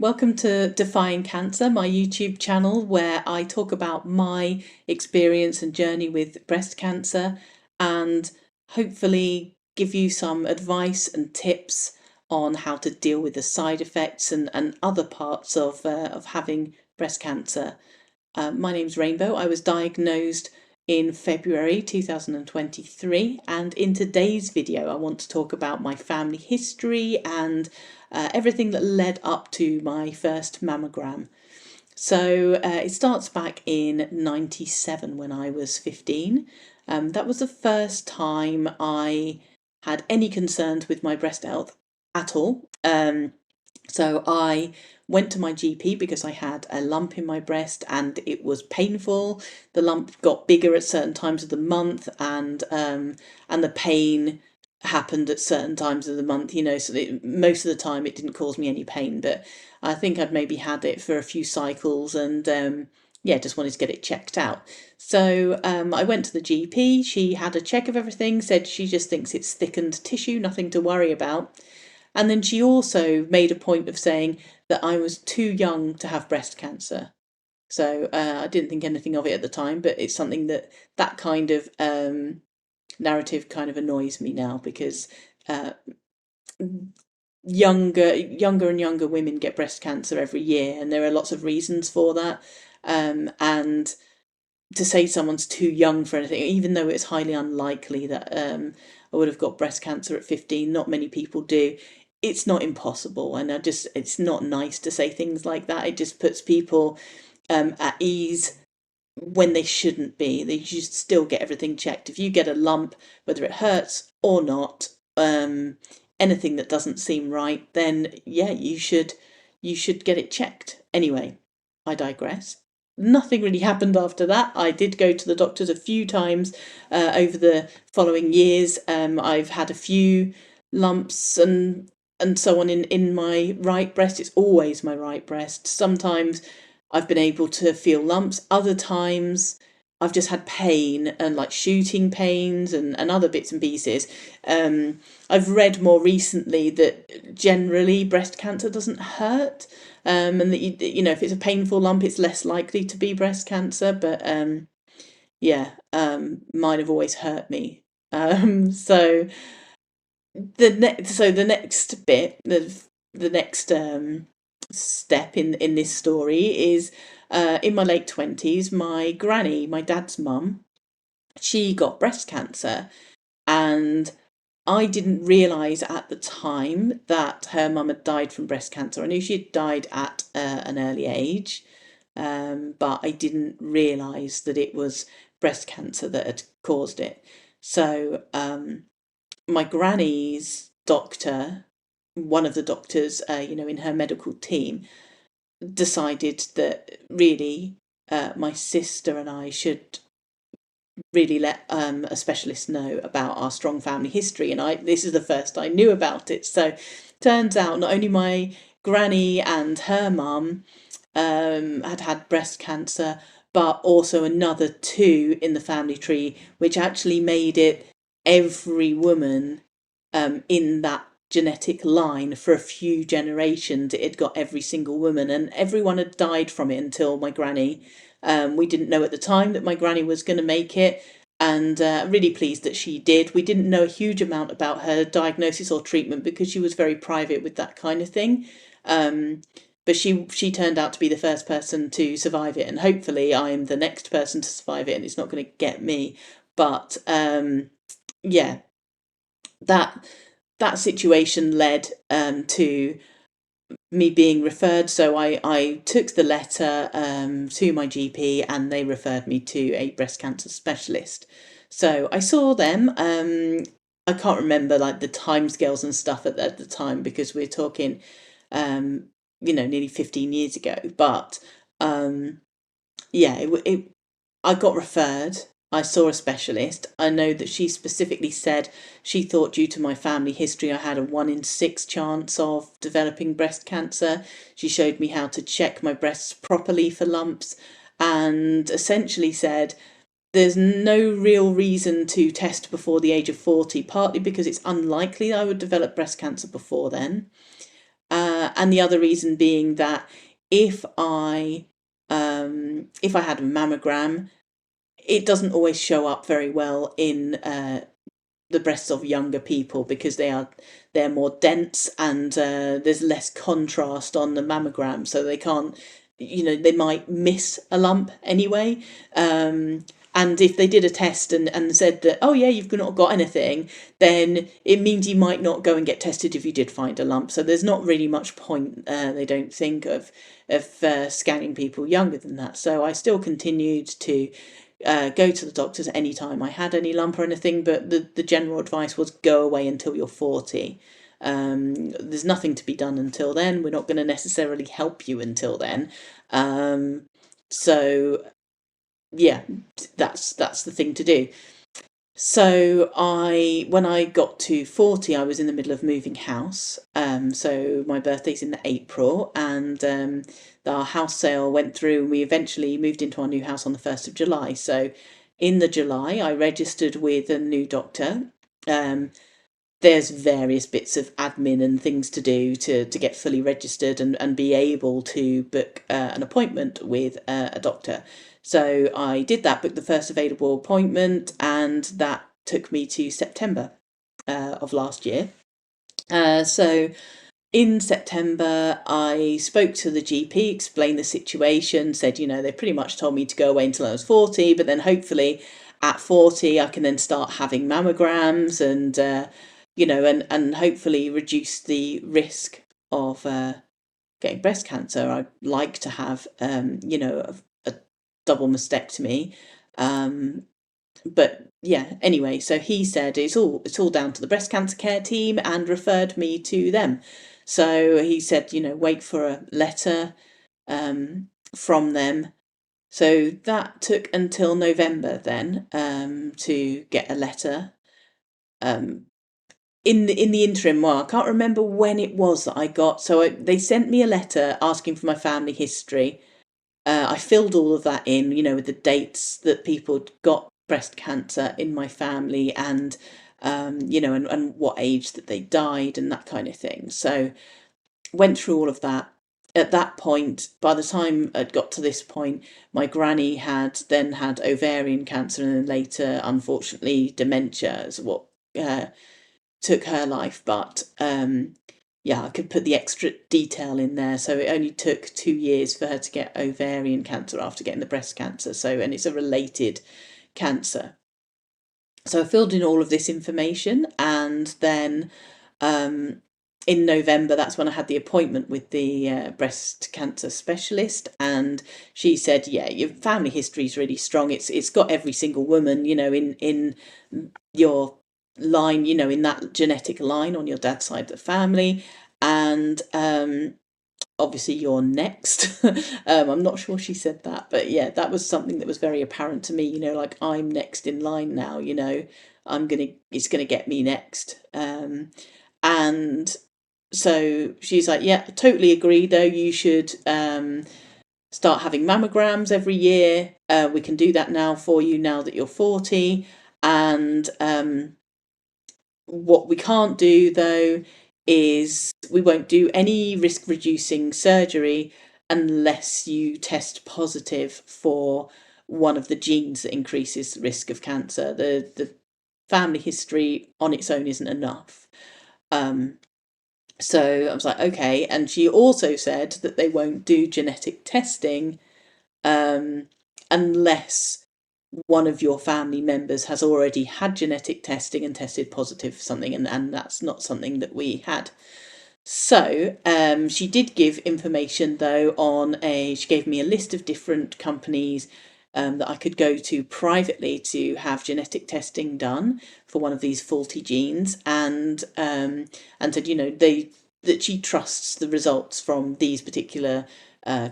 Welcome to Defying Cancer, my YouTube channel where I talk about my experience and journey with breast cancer and hopefully give you some advice and tips on how to deal with the side effects and other parts of having breast cancer. My name's Rainbow. I was diagnosed in February 2023, and in today's video I want to talk about my family history and everything that led up to my first mammogram. So it starts back in '97 when I was 15. That was the first time I had any concerns with my breast health at all. So I went to my GP because I had a lump in my breast and it was painful. The lump got bigger at certain times of the month, and the pain happened at certain times of the month. So that most of the time it didn't cause me any pain, but I think I'd maybe had it for a few cycles and yeah, just wanted to get it checked out. So I went to the GP. She had a check of everything, said she just thinks it's thickened tissue, nothing to worry about. And then she also made a point of saying that I was too young to have breast cancer. So I didn't think anything of it at the time, but it's something that kind of narrative kind of annoys me now because uh, younger and younger women get breast cancer every year, and there are lots of reasons for that. And to say someone's too young for anything, even though it's highly unlikely that I would have got breast cancer at 15, not many people do. It's not impossible, and it's not nice to say things like that. It just puts people at ease when they shouldn't be. They should still get everything checked. If you get a lump, whether it hurts or not, anything that doesn't seem right, then yeah, you should get it checked. Anyway, I digress. Nothing really happened after that. I did go to the doctors a few times over the following years. I've had a few lumps and so on in my right breast. It's always my right breast. Sometimes I've been able to feel lumps. Other times I've just had pain and like shooting pains and other bits and pieces. I've read more recently that generally breast cancer doesn't hurt, and that if it's a painful lump, it's less likely to be breast cancer. But yeah, mine have always hurt me. So the next bit, the next step in this story is in my late 20s. My granny, my dad's mum, she got breast cancer, and I didn't realise at the time that her mum had died from breast cancer. I knew she had died at an early age, but I didn't realise that it was breast cancer that had caused it. So my granny's doctor, one of the doctors, in her medical team, decided that really my sister and I should really let a specialist know about our strong family history, and this is the first I knew about it. So turns out not only my granny and her mum had had breast cancer, but also another two in the family tree, which actually made it every woman in that genetic line for a few generations. It had got every single woman, and everyone had died from it until my granny. We didn't know at the time that my granny was going to make it, and really pleased that she did. We didn't know a huge amount about her diagnosis or treatment because she was very private with that kind of thing. But she turned out to be the first person to survive it, and hopefully I'm the next person to survive it, and it's not going to get me. But yeah, that that situation led to me being referred. So I took the letter to my GP, and they referred me to a breast cancer specialist. So I saw them. I can't remember like the timescales and stuff at the time because we're talking, nearly 15 years ago. But yeah, I got referred. I saw a specialist. I know that she specifically said she thought due to my family history I had a 1 in 6 chance of developing breast cancer. She showed me how to check my breasts properly for lumps, and essentially said there's no real reason to test before the age of 40, partly because it's unlikely I would develop breast cancer before then. and the other reason being that if I if I had a mammogram, it doesn't always show up very well in the breasts of younger people because they're more dense, and there's less contrast on the mammogram, so they can't, they might miss a lump anyway. And if they did a test and said that, oh yeah, you've not got anything, then it means you might not go and get tested if you did find a lump. So there's not really much point, they don't think, of scanning people younger than that. So I still continued to go to the doctors anytime I had any lump or anything, but the general advice was go away until you're 40. There's nothing to be done until then. We're not going to necessarily help you until then. So yeah, that's the thing to do. So when I got to 40, I was in the middle of moving house. So my birthday's in April, and our house sale went through, and we eventually moved into our new house on the 1st of July. So in the July, I registered with a new doctor. There's various bits of admin and things to do to get fully registered and be able to book an appointment with a doctor. So I did that, booked the first available appointment, and that took me to September of last year. So in September, I spoke to the GP, explained the situation, said, they pretty much told me to go away until I was 40, but then hopefully at 40, I can then start having mammograms and, and hopefully reduce the risk of getting breast cancer. I'd like to have, a double mastectomy. But yeah, anyway, so he said it's all down to the breast cancer care team and referred me to them. So he said, wait for a letter from them. So that took until November then to get a letter. In the interim, well, I can't remember when it was that I got. So they sent me a letter asking for my family history. I filled all of that in, with the dates that people got breast cancer in my family, and and what age that they died and that kind of thing. So went through all of that. At that point, by the time I'd got to this point, my granny had then had ovarian cancer, and then later, unfortunately, dementia is what took her life. But yeah, I could put the extra detail in there. So it only took 2 years for her to get ovarian cancer after getting the breast cancer. So, and it's a related cancer. So I filled in all of this information, and then in November, that's when I had the appointment with the breast cancer specialist, and she said, "Yeah, your family history is really strong. It's got every single woman, in your line, in that genetic line on your dad's side of the family, and obviously you're next." I'm not sure she said that, but yeah, that was something that was very apparent to me. Like I'm next in line now. It's gonna get me next. And so she's like, yeah, I totally agree though, you should start having mammograms every year. We can do that now for you now that you're 40. And what we can't do though is we won't do any risk reducing surgery unless you test positive for one of the genes that increases the risk of cancer. The family history on its own isn't enough. So I was like, okay. And she also said that they won't do genetic testing unless one of your family members has already had genetic testing and tested positive for something, and that's not something that we had. So she did give information though she gave me a list of different companies that I could go to privately to have genetic testing done for one of these faulty genes, and said, that she trusts the results from these particular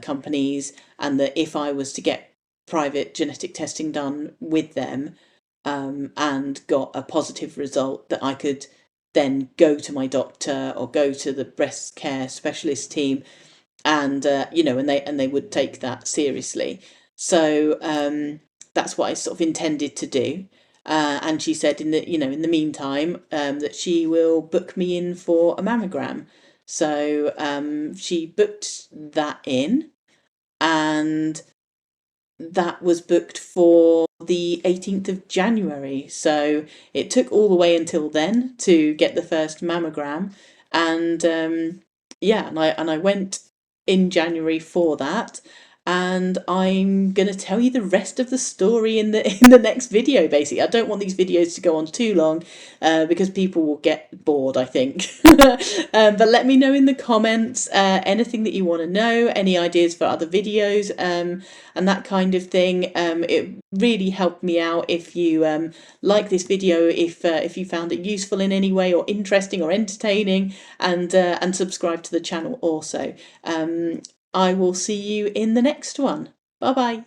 companies, and that if I was to get private genetic testing done with them and got a positive result, that I could then go to my doctor or go to the breast care specialist team, and and they would take that seriously. So that's what I sort of intended to do. And she said in the meantime that she will book me in for a mammogram. So she booked that in, and that was booked for the 18th of January. So it took all the way until then to get the first mammogram. And yeah, and I went in January for that. And I'm going to tell you the rest of the story in the in the next video. Basically, I don't want these videos to go on too long, because people will get bored, I think. But let me know in the comments anything that you want to know, any ideas for other videos, and that kind of thing. It really helped me out if you like this video, if you found it useful in any way, or interesting, or entertaining, and subscribe to the channel also. I will see you in the next one. Bye bye.